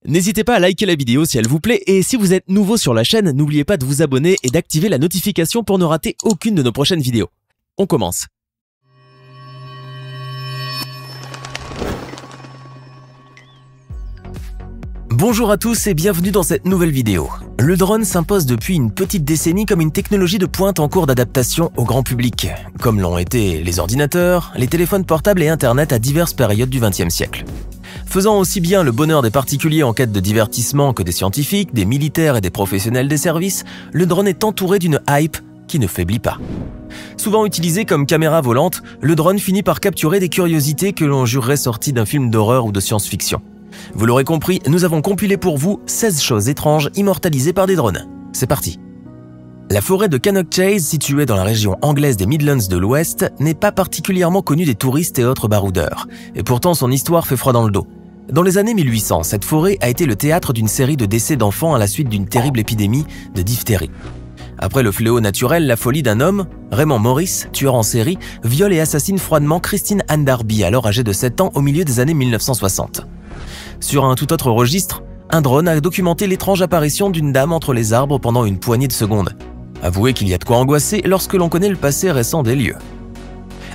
N'hésitez pas à liker la vidéo si elle vous plaît et si vous êtes nouveau sur la chaîne, n'oubliez pas de vous abonner et d'activer la notification pour ne rater aucune de nos prochaines vidéos. On commence. Bonjour à tous et bienvenue dans cette nouvelle vidéo. Le drone s'impose depuis une petite décennie comme une technologie de pointe en cours d'adaptation au grand public, comme l'ont été les ordinateurs, les téléphones portables et Internet à diverses périodes du XXe siècle. Faisant aussi bien le bonheur des particuliers en quête de divertissement que des scientifiques, des militaires et des professionnels des services, le drone est entouré d'une hype qui ne faiblit pas. Souvent utilisé comme caméra volante, le drone finit par capturer des curiosités que l'on jurerait sorties d'un film d'horreur ou de science-fiction. Vous l'aurez compris, nous avons compilé pour vous 16 choses étranges immortalisées par des drones. C'est parti. La forêt de Cannock Chase, située dans la région anglaise des Midlands de l'Ouest, n'est pas particulièrement connue des touristes et autres baroudeurs. Et pourtant, son histoire fait froid dans le dos. Dans les années 1800, cette forêt a été le théâtre d'une série de décès d'enfants à la suite d'une terrible épidémie de diphtérie. Après le fléau naturel, la folie d'un homme, Raymond Morris, tueur en série, viole et assassine froidement Christine Anne Darby, alors âgée de 7 ans au milieu des années 1960. Sur un tout autre registre, un drone a documenté l'étrange apparition d'une dame entre les arbres pendant une poignée de secondes. Avouez qu'il y a de quoi angoisser lorsque l'on connaît le passé récent des lieux.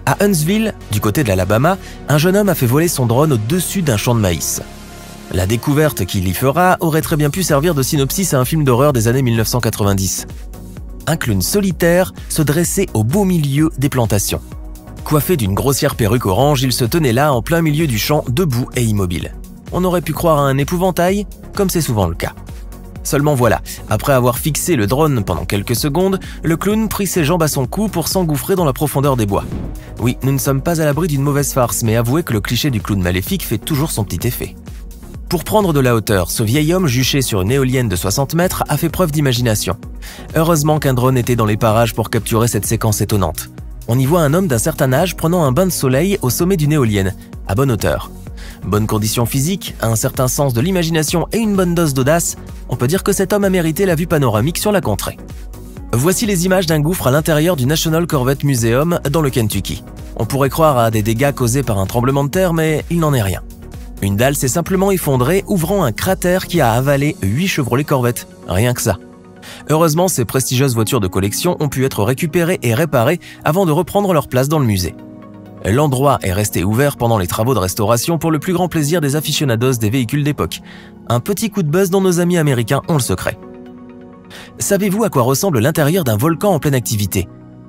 À Huntsville, du côté de l'Alabama, un jeune homme a fait voler son drone au-dessus d'un champ de maïs. La découverte qu'il y fera aurait très bien pu servir de synopsis à un film d'horreur des années 1990. Un clown solitaire se dressait au beau milieu des plantations. Coiffé d'une grossière perruque orange, il se tenait là en plein milieu du champ, debout et immobile. On aurait pu croire à un épouvantail, comme c'est souvent le cas. Seulement voilà, après avoir fixé le drone pendant quelques secondes, le clown prit ses jambes à son cou pour s'engouffrer dans la profondeur des bois. Oui, nous ne sommes pas à l'abri d'une mauvaise farce, mais avouez que le cliché du clown maléfique fait toujours son petit effet. Pour prendre de la hauteur, ce vieil homme juché sur une éolienne de 60 mètres a fait preuve d'imagination. Heureusement qu'un drone était dans les parages pour capturer cette séquence étonnante. On y voit un homme d'un certain âge prenant un bain de soleil au sommet d'une éolienne, à bonne hauteur. Bonne condition physique, un certain sens de l'imagination et une bonne dose d'audace, on peut dire que cet homme a mérité la vue panoramique sur la contrée. Voici les images d'un gouffre à l'intérieur du National Corvette Museum dans le Kentucky. On pourrait croire à des dégâts causés par un tremblement de terre, mais il n'en est rien. Une dalle s'est simplement effondrée, ouvrant un cratère qui a avalé 8 Chevrolet Corvette, rien que ça. Heureusement, ces prestigieuses voitures de collection ont pu être récupérées et réparées avant de reprendre leur place dans le musée. L'endroit est resté ouvert pendant les travaux de restauration pour le plus grand plaisir des aficionados des véhicules d'époque. Un petit coup de buzz dont nos amis américains ont le secret. Savez-vous à quoi ressemble l'intérieur d'un volcan en pleine activité?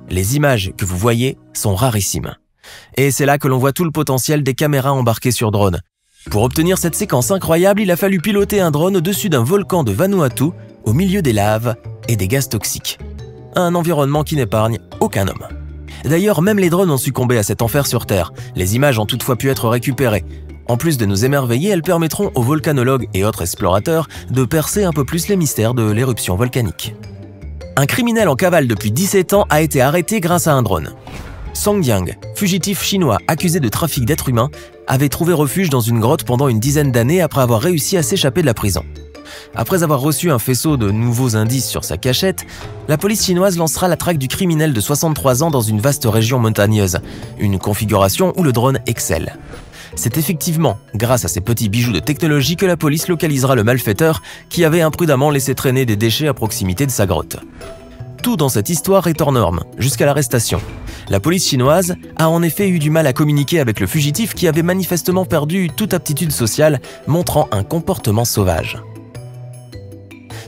Les images que vous voyez sont rarissimes. Et c'est là que l'on voit tout le potentiel des caméras embarquées sur drone. Pour obtenir cette séquence incroyable, il a fallu piloter un drone au-dessus d'un volcan de Vanuatu, au milieu des laves et des gaz toxiques. Un environnement qui n'épargne aucun homme. D'ailleurs, même les drones ont succombé à cet enfer sur Terre. Les images ont toutefois pu être récupérées. En plus de nous émerveiller, elles permettront aux volcanologues et autres explorateurs de percer un peu plus les mystères de l'éruption volcanique. Un criminel en cavale depuis 17 ans a été arrêté grâce à un drone. Song Yang, fugitif chinois accusé de trafic d'êtres humains, avait trouvé refuge dans une grotte pendant une dizaine d'années après avoir réussi à s'échapper de la prison. Après avoir reçu un faisceau de nouveaux indices sur sa cachette, la police chinoise lancera la traque du criminel de 63 ans dans une vaste région montagneuse, une configuration où le drone excelle. C'est effectivement grâce à ces petits bijoux de technologie que la police localisera le malfaiteur qui avait imprudemment laissé traîner des déchets à proximité de sa grotte. Tout dans cette histoire est hors norme, jusqu'à l'arrestation. La police chinoise a en effet eu du mal à communiquer avec le fugitif qui avait manifestement perdu toute aptitude sociale, montrant un comportement sauvage.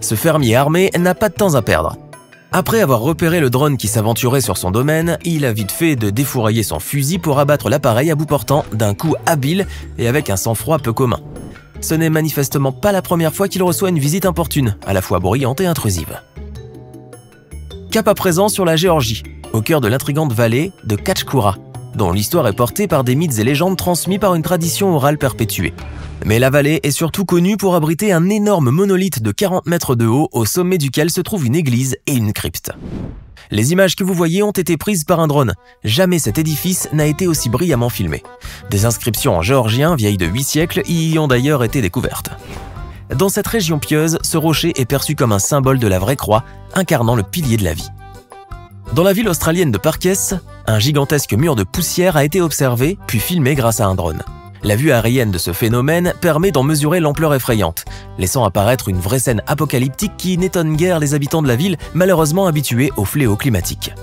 Ce fermier armé n'a pas de temps à perdre. Après avoir repéré le drone qui s'aventurait sur son domaine, il a vite fait de défourailler son fusil pour abattre l'appareil à bout portant d'un coup habile et avec un sang-froid peu commun. Ce n'est manifestement pas la première fois qu'il reçoit une visite importune, à la fois bruyante et intrusive. Cap à présent sur la Géorgie, au cœur de l'intrigante vallée de Kachkoura, dont l'histoire est portée par des mythes et légendes transmis par une tradition orale perpétuée. Mais la vallée est surtout connue pour abriter un énorme monolithe de 40 mètres de haut au sommet duquel se trouve une église et une crypte. Les images que vous voyez ont été prises par un drone. Jamais cet édifice n'a été aussi brillamment filmé. Des inscriptions en géorgien vieilles de 8 siècles y ont d'ailleurs été découvertes. Dans cette région pieuse, ce rocher est perçu comme un symbole de la vraie croix, incarnant le pilier de la vie. Dans la ville australienne de Parkes, un gigantesque mur de poussière a été observé, puis filmé grâce à un drone. La vue aérienne de ce phénomène permet d'en mesurer l'ampleur effrayante, laissant apparaître une vraie scène apocalyptique qui n'étonne guère les habitants de la ville, malheureusement habitués aux fléaux climatiques.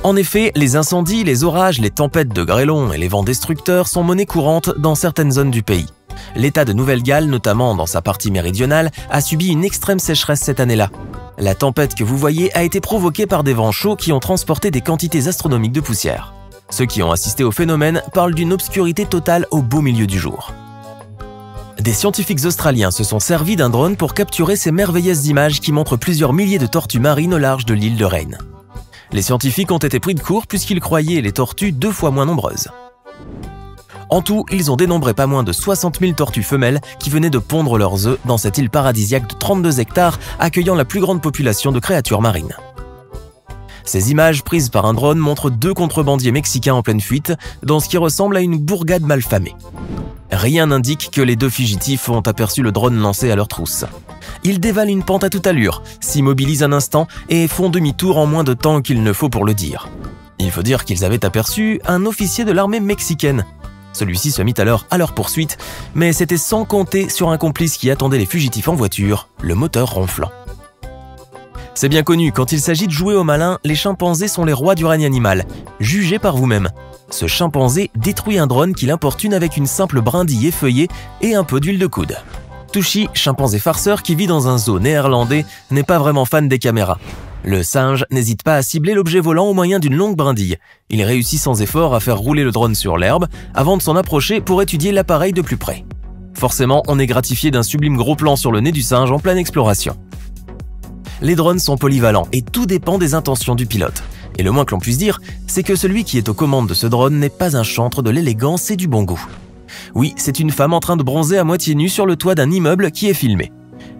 En effet, les incendies, les orages, les tempêtes de grêlons et les vents destructeurs sont monnaie courante dans certaines zones du pays. L'État de Nouvelle-Galles, notamment dans sa partie méridionale, a subi une extrême sécheresse cette année-là. La tempête que vous voyez a été provoquée par des vents chauds qui ont transporté des quantités astronomiques de poussière. Ceux qui ont assisté au phénomène parlent d'une obscurité totale au beau milieu du jour. Des scientifiques australiens se sont servis d'un drone pour capturer ces merveilleuses images qui montrent plusieurs milliers de tortues marines au large de l'île de Rayne. Les scientifiques ont été pris de court puisqu'ils croyaient les tortues 2 fois moins nombreuses. En tout, ils ont dénombré pas moins de 60 000 tortues femelles qui venaient de pondre leurs œufs dans cette île paradisiaque de 32 hectares accueillant la plus grande population de créatures marines. Ces images prises par un drone montrent 2 contrebandiers mexicains en pleine fuite, dans ce qui ressemble à une bourgade malfamée. Rien n'indique que les 2 fugitifs ont aperçu le drone lancé à leur trousse. Ils dévalent une pente à toute allure, s'immobilisent un instant et font demi-tour en moins de temps qu'il ne faut pour le dire. Il faut dire qu'ils avaient aperçu un officier de l'armée mexicaine. Celui-ci se mit alors à leur poursuite, mais c'était sans compter sur un complice qui attendait les fugitifs en voiture, le moteur ronflant. C'est bien connu, quand il s'agit de jouer au malin, les chimpanzés sont les rois du règne animal. Jugez par vous-même. Ce chimpanzé détruit un drone qui l'importune avec une simple brindille effeuillée et un peu d'huile de coude. Tushy, chimpanzé farceur qui vit dans un zoo néerlandais, n'est pas vraiment fan des caméras. Le singe n'hésite pas à cibler l'objet volant au moyen d'une longue brindille. Il réussit sans effort à faire rouler le drone sur l'herbe avant de s'en approcher pour étudier l'appareil de plus près. Forcément, on est gratifié d'un sublime gros plan sur le nez du singe en pleine exploration. Les drones sont polyvalents et tout dépend des intentions du pilote. Et le moins que l'on puisse dire, c'est que celui qui est aux commandes de ce drone n'est pas un chantre de l'élégance et du bon goût. Oui, c'est une femme en train de bronzer à moitié nue sur le toit d'un immeuble qui est filmé.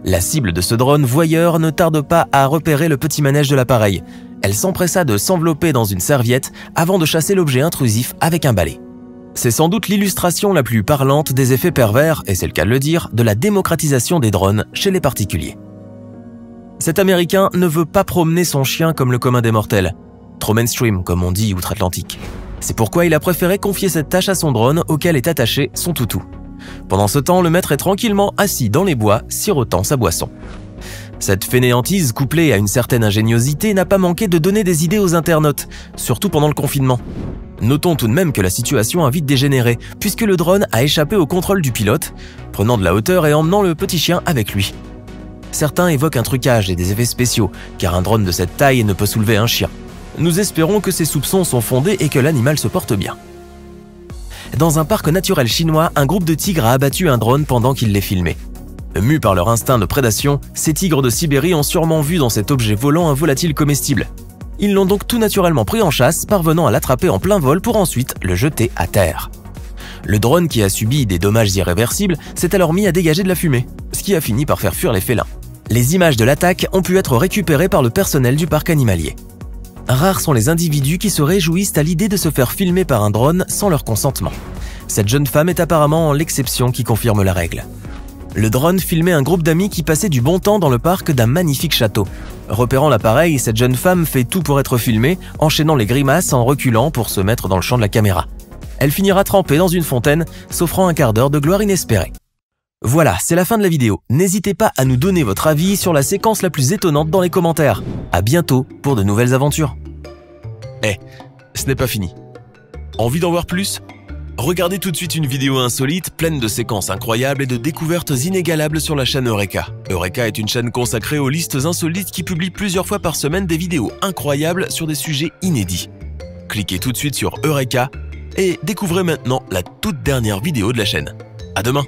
La cible de ce drone voyeur ne tarde pas à repérer le petit manège de l'appareil. Elle s'empressa de s'envelopper dans une serviette avant de chasser l'objet intrusif avec un balai. C'est sans doute l'illustration la plus parlante des effets pervers, et c'est le cas de le dire, de la démocratisation des drones chez les particuliers. Cet Américain ne veut pas promener son chien comme le commun des mortels. Trop mainstream, comme on dit outre-Atlantique. C'est pourquoi il a préféré confier cette tâche à son drone auquel est attaché son toutou. Pendant ce temps, le maître est tranquillement assis dans les bois, sirotant sa boisson. Cette fainéantise, couplée à une certaine ingéniosité, n'a pas manqué de donner des idées aux internautes, surtout pendant le confinement. Notons tout de même que la situation a vite dégénéré, puisque le drone a échappé au contrôle du pilote, prenant de la hauteur et emmenant le petit chien avec lui. Certains évoquent un trucage et des effets spéciaux, car un drone de cette taille ne peut soulever un chien. Nous espérons que ces soupçons sont fondés et que l'animal se porte bien. Dans un parc naturel chinois, un groupe de tigres a abattu un drone pendant qu'il les filmait. Mus par leur instinct de prédation, ces tigres de Sibérie ont sûrement vu dans cet objet volant un volatile comestible. Ils l'ont donc tout naturellement pris en chasse, parvenant à l'attraper en plein vol pour ensuite le jeter à terre. Le drone, qui a subi des dommages irréversibles, s'est alors mis à dégager de la fumée, ce qui a fini par faire fuir les félins. Les images de l'attaque ont pu être récupérées par le personnel du parc animalier. Rares sont les individus qui se réjouissent à l'idée de se faire filmer par un drone sans leur consentement. Cette jeune femme est apparemment l'exception qui confirme la règle. Le drone filmait un groupe d'amis qui passaient du bon temps dans le parc d'un magnifique château. Repérant l'appareil, cette jeune femme fait tout pour être filmée, enchaînant les grimaces en reculant pour se mettre dans le champ de la caméra. Elle finira trempée dans une fontaine, s'offrant un quart d'heure de gloire inespérée. Voilà, c'est la fin de la vidéo. N'hésitez pas à nous donner votre avis sur la séquence la plus étonnante dans les commentaires. À bientôt pour de nouvelles aventures. Ce n'est pas fini. Envie d'en voir plus? Regardez tout de suite une vidéo insolite, pleine de séquences incroyables et de découvertes inégalables sur la chaîne Eureka. Eureka est une chaîne consacrée aux listes insolites qui publie plusieurs fois par semaine des vidéos incroyables sur des sujets inédits. Cliquez tout de suite sur Eureka et découvrez maintenant la toute dernière vidéo de la chaîne. À demain!